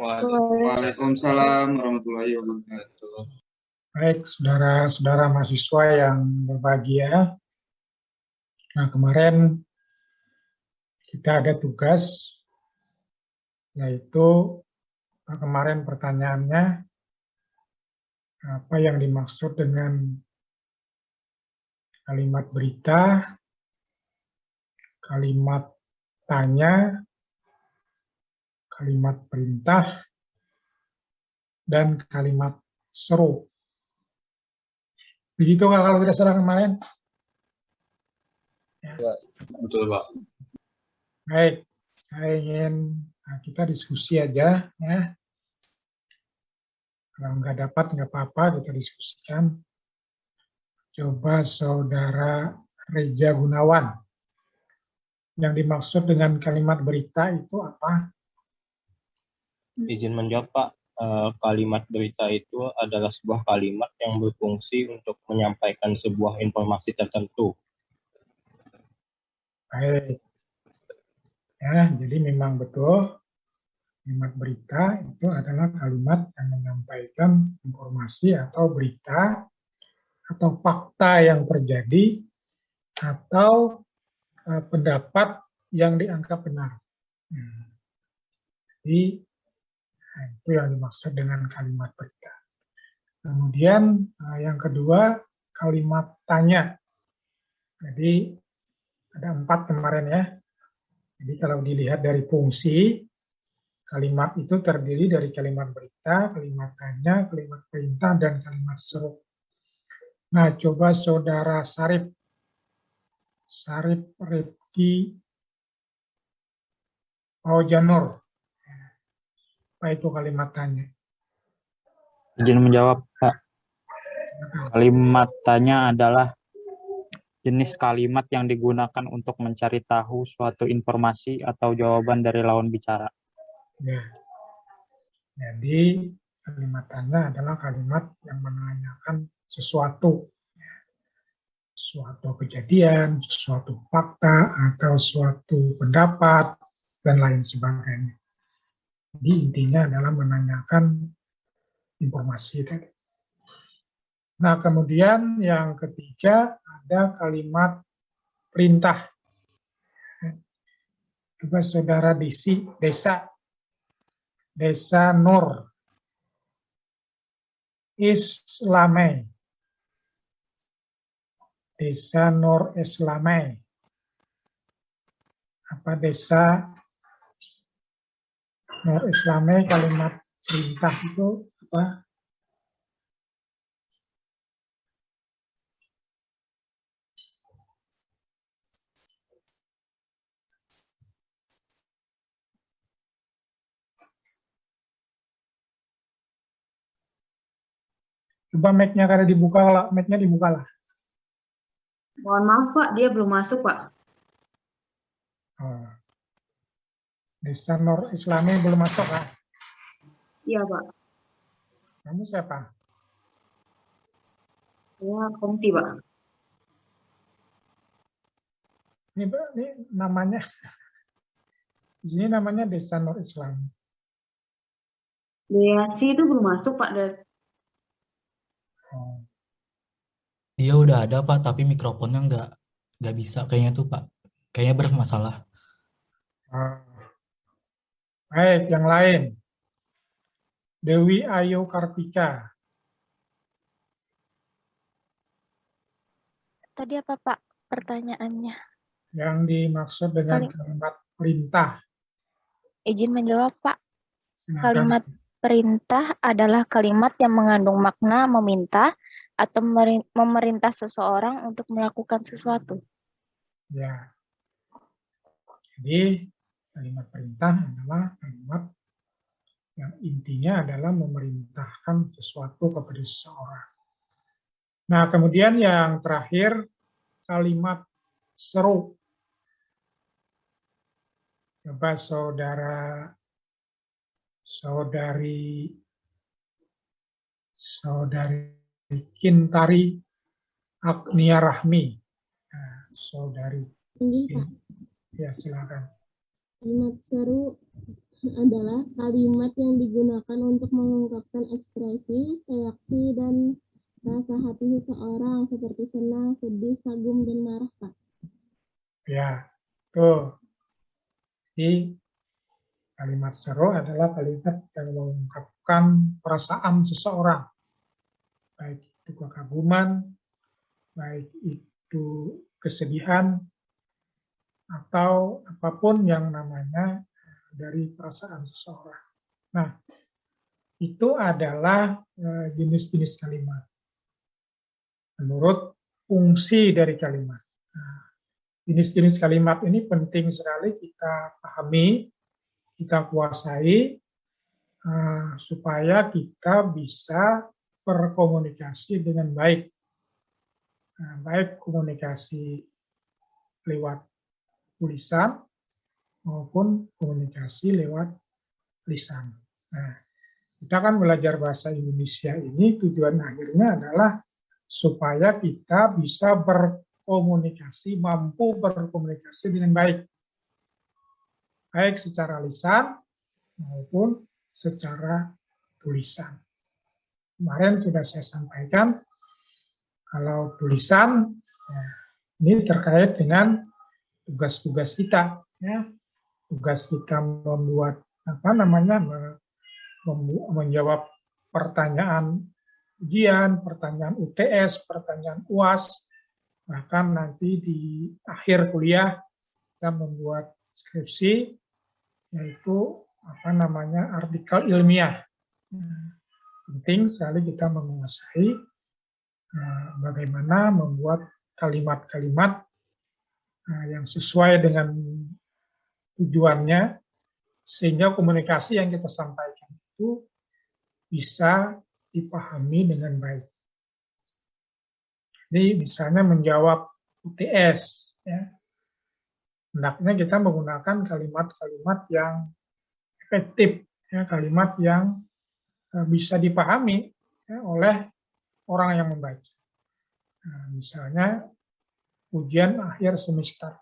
Waalaikumsalam warahmatullahi wabarakatuh. Baik, saudara-saudara mahasiswa yang berbahagia. Nah, kemarin kita ada tugas, yaitu kemarin pertanyaannya, apa yang dimaksud dengan kalimat berita, kalimat tanya, kalimat perintah, dan kalimat seru. Begitu kalau tidak salah kemarin? Ya. Betul, Pak. Baik, saya ingin kita diskusi aja, ya. Kalau nggak dapat, nggak apa-apa, kita diskusikan. Coba Saudara Reza Gunawan. Yang dimaksud dengan kalimat berita itu apa? Izin menjawab, Pak. Kalimat berita itu adalah sebuah kalimat yang berfungsi untuk menyampaikan sebuah informasi tertentu. Baik. Ya, jadi memang betul kalimat berita itu adalah kalimat yang menyampaikan informasi atau berita atau fakta yang terjadi atau pendapat yang dianggap benar. Jadi itu yang dimaksud dengan kalimat berita. Kemudian yang kedua, kalimat tanya. Jadi ada 4 kemarin ya. Jadi kalau dilihat dari fungsi, kalimat itu terdiri dari kalimat berita, kalimat tanya, kalimat perintah, dan kalimat seru. Nah, coba Saudara Sarip Rifki Paujanur. Apa itu kalimat tanya? Izin menjawab, Pak. Kalimat tanya adalah jenis kalimat yang digunakan untuk mencari tahu suatu informasi atau jawaban dari lawan bicara. Ya. Jadi kalimat tanya adalah kalimat yang menanyakan sesuatu. Suatu kejadian, suatu fakta, atau suatu pendapat, dan lain sebagainya. Jadi intinya adalah menanyakan informasi tadi. Nah, kemudian yang ketiga ada kalimat perintah. Coba Saudara Desa Nur Islamai. Desa Nur Islamai. Apa Desa Nur Islamai, kalimat perintah itu apa? Coba mic-nya kada dibuka lah, mic-nya dibuka lah. Mohon maaf Pak, dia belum masuk Pak. Oh. Desa Nur Islami belum masuk lah. Iya Pak. Kamu siapa? Saya Komti Pak. Ini namanya, di sini namanya Desa Nur Islam. Deasi itu belum masuk Pak. Oh. Dia udah ada Pak, tapi mikrofonnya nggak bisa kayaknya tuh Pak. Kayaknya bermasalah. Baik, yang lain. Dewi Ayu Kartika. Tadi apa Pak pertanyaannya? Yang dimaksud dengan kalimat perintah. Izin menjawab Pak. Silakan. Kalimat perintah adalah kalimat yang mengandung makna meminta atau memerintah seseorang untuk melakukan sesuatu. Ya. Jadi kalimat perintah adalah kalimat yang intinya adalah memerintahkan sesuatu kepada seseorang. Nah, kemudian yang terakhir kalimat seru. Coba saudari Kintari Agnia Rahmi. Nah, saudari. Ini Pak. Ya, silakan. Kalimat seru adalah kalimat yang digunakan untuk mengungkapkan ekspresi, reaksi, dan rasa hati seseorang seperti senang, sedih, kagum, dan marah, Pak. Ya, tuh. Jadi kalimat seru adalah kalimat yang mengungkapkan perasaan seseorang, baik itu kekaguman, baik itu kesedihan, atau apapun yang namanya dari perasaan seseorang. Nah, itu adalah jenis-jenis kalimat menurut fungsi dari kalimat. Nah, jenis-jenis kalimat ini penting sekali kita pahami, kita kuasai, supaya kita bisa berkomunikasi dengan baik. Nah, baik komunikasi lewat tulisan maupun komunikasi lewat lisan. Nah, kita kan belajar bahasa Indonesia ini tujuan akhirnya adalah supaya kita bisa berkomunikasi, mampu berkomunikasi dengan baik. Baik secara lisan maupun secara tulisan. Kemarin sudah saya sampaikan, kalau tulisan, ya, ini terkait dengan tugas-tugas kita. Ya. Tugas kita membuat, menjawab pertanyaan ujian, pertanyaan UTS, pertanyaan UAS, bahkan nanti di akhir kuliah kita membuat skripsi, yaitu artikel ilmiah. Penting sekali kita menguasai bagaimana membuat kalimat-kalimat yang sesuai dengan tujuannya, sehingga komunikasi yang kita sampaikan itu bisa dipahami dengan baik. Jadi misalnya menjawab UTS, ya, hendaknya kita menggunakan kalimat-kalimat yang efektif, ya, kalimat yang bisa dipahami, ya, oleh orang yang membaca. Nah, misalnya ujian akhir semester.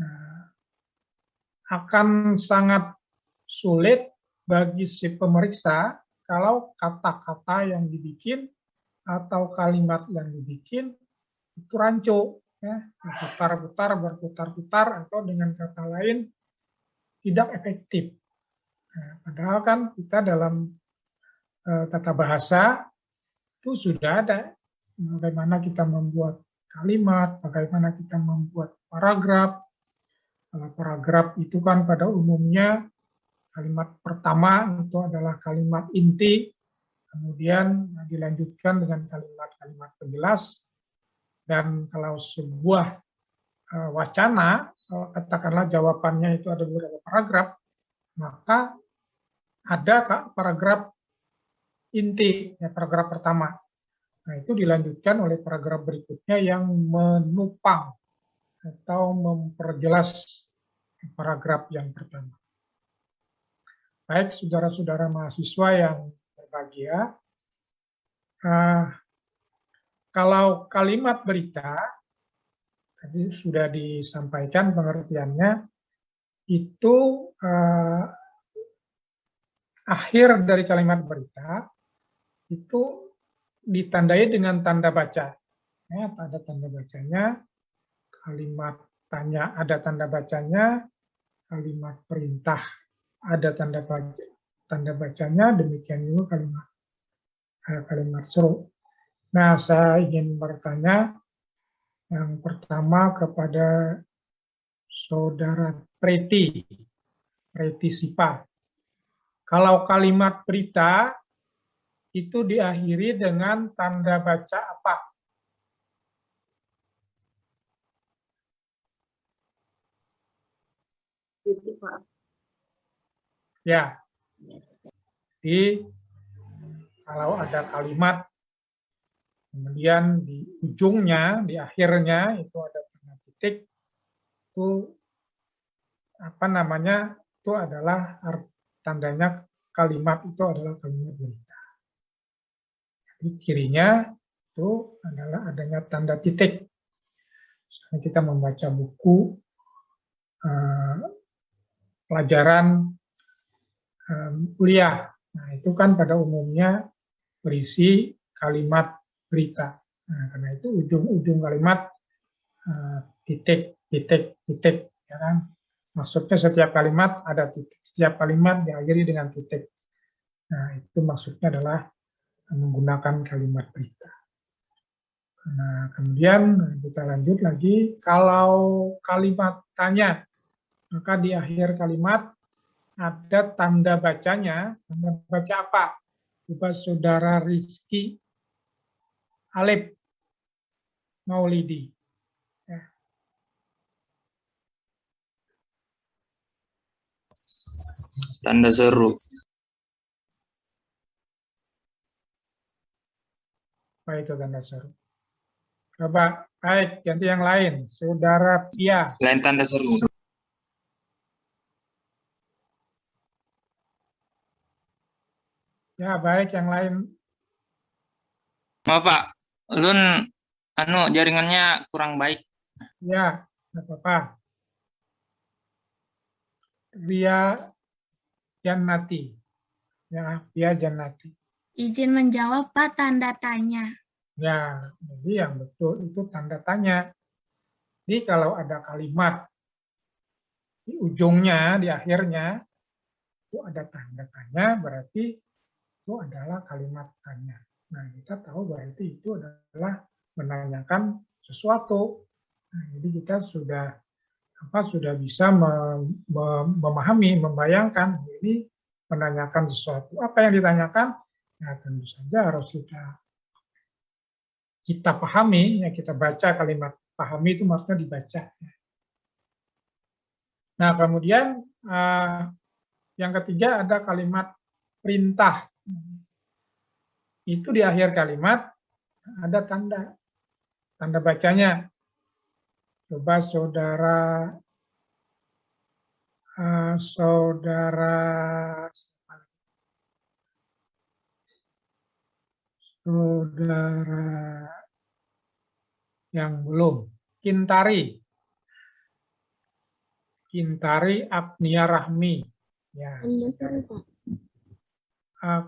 Nah, akan sangat sulit bagi si pemeriksa kalau kata-kata yang dibikin atau kalimat yang dibikin itu rancu, ya, berputar-putar, atau dengan kata lain tidak efektif. Nah, padahal kan kita dalam tata bahasa itu sudah ada bagaimana kita membuat kalimat, bagaimana kita membuat paragraf. Kalau paragraf itu kan pada umumnya kalimat pertama itu adalah kalimat inti, kemudian dilanjutkan dengan kalimat-kalimat penjelas, dan kalau sebuah wacana, katakanlah jawabannya itu ada beberapa paragraf, maka ada paragraf inti, ya, paragraf pertama. Nah, itu dilanjutkan oleh paragraf berikutnya yang menupang atau memperjelas paragraf yang pertama. Baik, saudara-saudara mahasiswa yang berbahagia, kalau kalimat berita, tadi sudah disampaikan pengertiannya, itu akhir dari kalimat berita itu ditandai dengan tanda baca. Ya, ada tanda bacanya, kalimat tanya ada tanda bacanya, kalimat perintah ada tanda bacanya, demikian juga kalimat seru. Nah, saya ingin bertanya yang pertama kepada Saudara Preti Sipa. Kalau kalimat berita itu diakhiri dengan tanda baca apa? Ya, jadi kalau ada kalimat, kemudian di ujungnya, di akhirnya itu ada tanda titik, itu itu adalah tandanya kalimat itu adalah kalimat berita. Jadi cirinya itu adalah adanya tanda titik. Misalnya kita membaca buku pelajaran kuliah. Nah, itu kan pada umumnya berisi kalimat berita. Nah, karena itu ujung-ujung kalimat titik, titik, titik, ya kan? Maksudnya setiap kalimat ada titik, setiap kalimat diakhiri dengan titik. Nah, itu maksudnya adalah menggunakan kalimat berita. Nah, kemudian kita lanjut lagi, kalau kalimat tanya, maka di akhir kalimat ada tanda bacanya. Tanda baca apa? Coba saudara Rizky Alif Maulidi. Ya. Tanda seru. Apa itu tanda seru? Coba, baik, ganti yang lain. Saudara Pia. Lain tanda seru. Ya, baik, yang lain. Maaf Pak, ulun jaringannya kurang baik. Ya, tidak apa-apa. Ria Jannati. Ya, Ria Jannati. Izin menjawab, Pak, tanda tanya. Ya, jadi yang betul itu tanda tanya. Jadi kalau ada kalimat di ujungnya, di akhirnya, itu ada tanda tanya, berarti itu adalah kalimat tanya. Nah, kita tahu berarti itu adalah menanyakan sesuatu. Nah, jadi kita sudah bisa memahami, membayangkan ini menanyakan sesuatu. Apa yang ditanyakan? Ya, tentu saja harus kita pahami, ya kita baca kalimat pahami itu maksudnya dibaca. Nah, kemudian yang ketiga ada kalimat perintah. Itu di akhir kalimat ada tanda bacanya. Coba saudara yang belum. Kintari Agnia Rahmi. Ya, Tanda seru, Pak.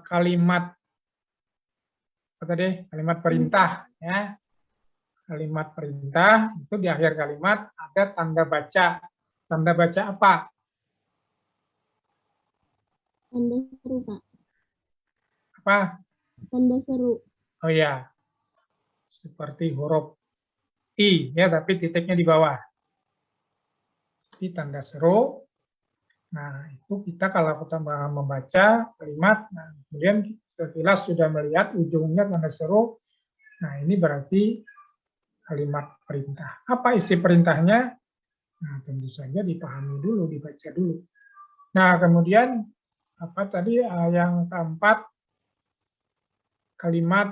kalimat apa tadi? Kalimat perintah, ya. Kalimat perintah itu di akhir kalimat ada tanda baca. Tanda baca apa? Tanda seru, Pak. Apa? Tanda seru. Oh ya, seperti huruf I, ya, tapi titiknya di bawah. Ini tanda seru. Nah, itu kita kalau kita membaca kalimat, nah, kemudian sekilas sudah melihat ujungnya tanda seru. Nah, ini berarti kalimat perintah. Apa isi perintahnya? Nah, tentu saja dipahami dulu, dibaca dulu. Nah, kemudian apa tadi yang keempat, kalimat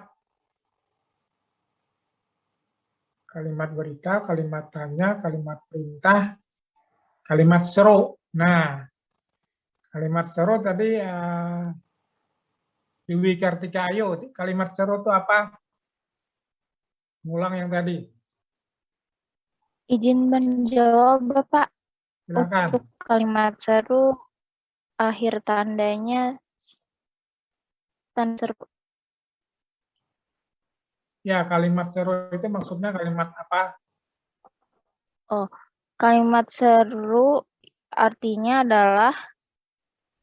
berita, kalimat tanya, kalimat perintah, kalimat seru. Nah, kalimat seru tadi Dewi Kartika Ayu, kalimat seru itu apa? Ngulang yang tadi. Izin menjawab, Bapak. Silakan. Untuk kalimat seru, akhir tandanya tanda seru. Ya, kalimat seru itu maksudnya kalimat apa? Oh, kalimat seru artinya adalah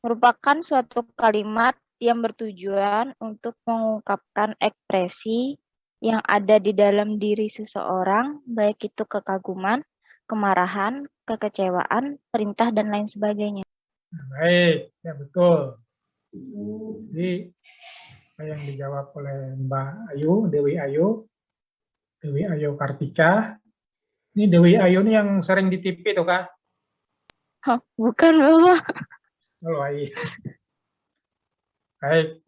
merupakan suatu kalimat yang bertujuan untuk mengungkapkan ekspresi yang ada di dalam diri seseorang, baik itu kekaguman, kemarahan, kekecewaan, perintah, dan lain sebagainya. Baik, ya betul. Jadi, yang dijawab oleh Mbak Ayu, Dewi Ayu Kartika. Ini Dewi Ayu ini yang sering di TV tuh, Kak? Hah, bukan, Bapak. Halo, Ayu. Baik.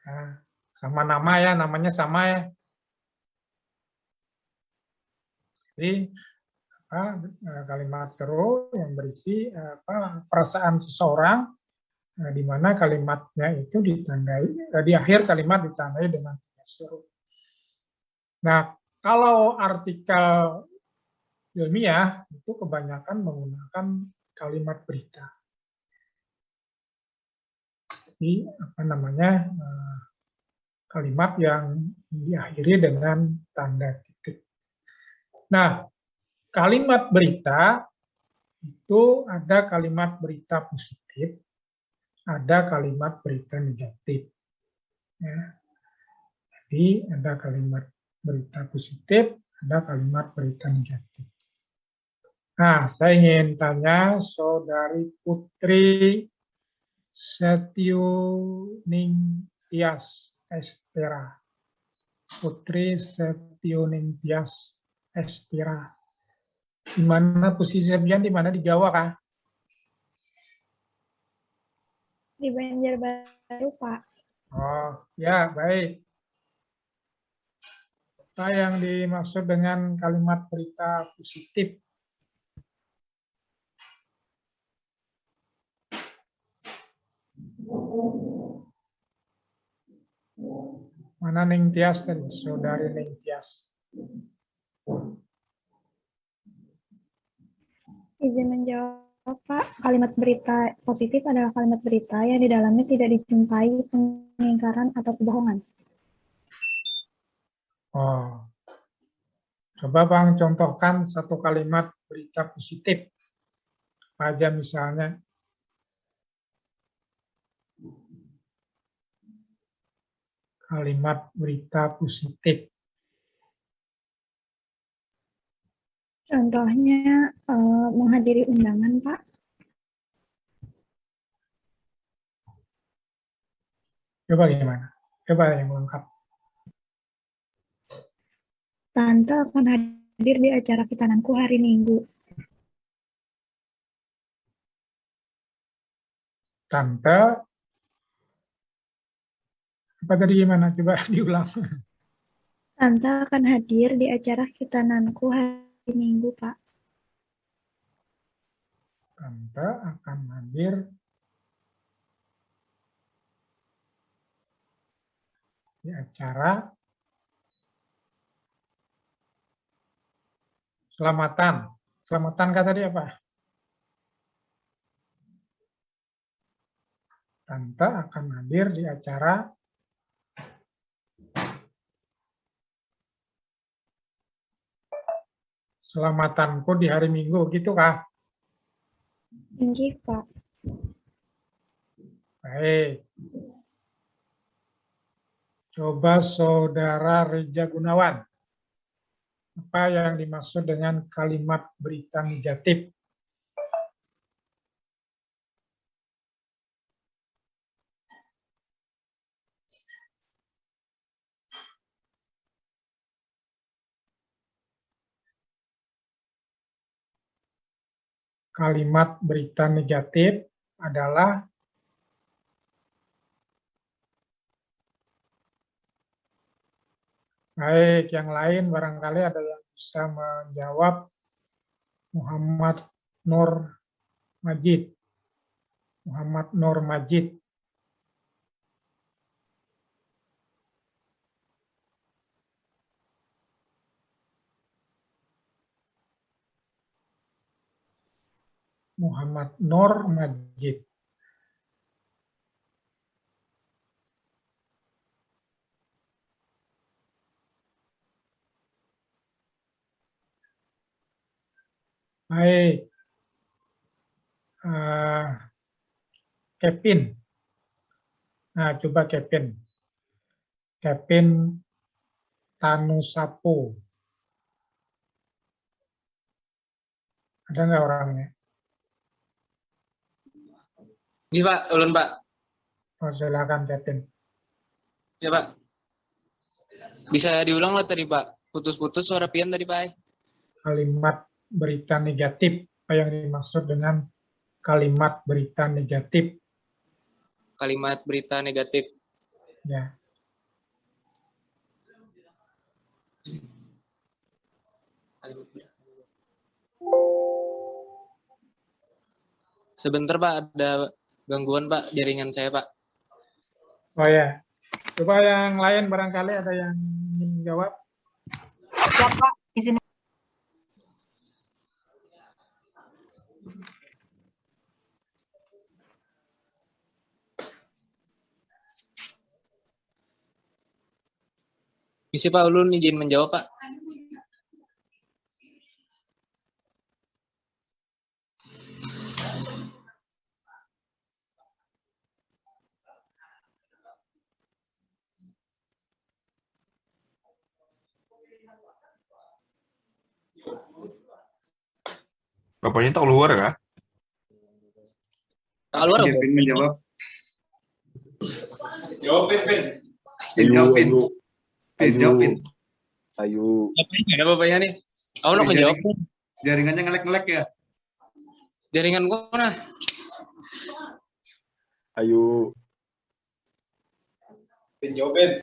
Nah, sama nama ya, namanya sama ya. Jadi, kalimat seru yang berisi perasaan seseorang, di mana kalimatnya itu ditandai, di akhir kalimat ditandai dengan seru. Nah, kalau artikel ilmiah itu kebanyakan menggunakan kalimat berita. Jadi kalimat yang diakhiri dengan tanda titik. Nah, kalimat berita itu ada kalimat berita positif, ada kalimat berita negatif. Ya. Jadi ada kalimat berita positif, ada kalimat berita negatif. Nah, saya ingin tanya Saudari Putri Setioningtyas Estera. Putri Setioningtyas Estera. Di mana posisi Septian, di mana di Jawa kah? Di Banjarbaru, Pak. Oh, ya, baik. Apa yang dimaksud dengan kalimat berita positif? Mana Ningtyas tadi? Saudari Ningtyas. Izin menjawab, Pak. Kalimat berita positif adalah kalimat berita yang di dalamnya tidak dijumpai pengingkaran atau kebohongan. Oh. Coba Bang contohkan satu kalimat berita positif. Apa aja misalnya? Kalimat berita positif. Contohnya menghadiri undangan, Pak. Coba gimana? Coba yang lengkap. Tante akan hadir di acara kitananku hari Minggu. Tante, apa tadi gimana? Coba diulang. Tante akan hadir di acara kitananku hari Minggu, Pak. Tante akan hadir di acara selamatan. Selamatan kata tadi apa? Tante akan hadir di acara selamatanku di hari Minggu, gitu kah? Inggih, Pak. Baik. Coba Saudara Reja Gunawan. Apa yang dimaksud dengan kalimat berita negatif? Kalimat berita negatif adalah baik, yang lain barangkali ada yang bisa menjawab. Muhammad Nur Majid. Muhammad Nur Majid. Muhammad Nur Majid. Baik. Kevin. Nah, coba Kevin. Kevin Tanusapo. Ada nggak orangnya? Iya Pak, ulun Pak. Oh, silakan Kevin. Ya Pak. Bisa diulang lah tadi Pak. Putus-putus suara pian tadi Pak. Kalimat berita negatif. Apa yang dimaksud dengan kalimat berita negatif? Kalimat berita negatif. Ya. Sebentar Pak, ada gangguan Pak, jaringan saya Pak. Oh ya. Coba yang lain barangkali ada yang ingin jawab. Ya Pak, izin. Bisa Pak Ulun izin menjawab Pak. Bapaknya tak keluar kah? Keluar apa? Kevin menjawab. Jawabin, Pin. Jawabin. Jawabin. Ayo. Bapaknya ada bapaknya nih. Aku nak menjawab. Jaringannya ngelek-ngelek ya. Jaringan gua mana? Ayo. Jawabin.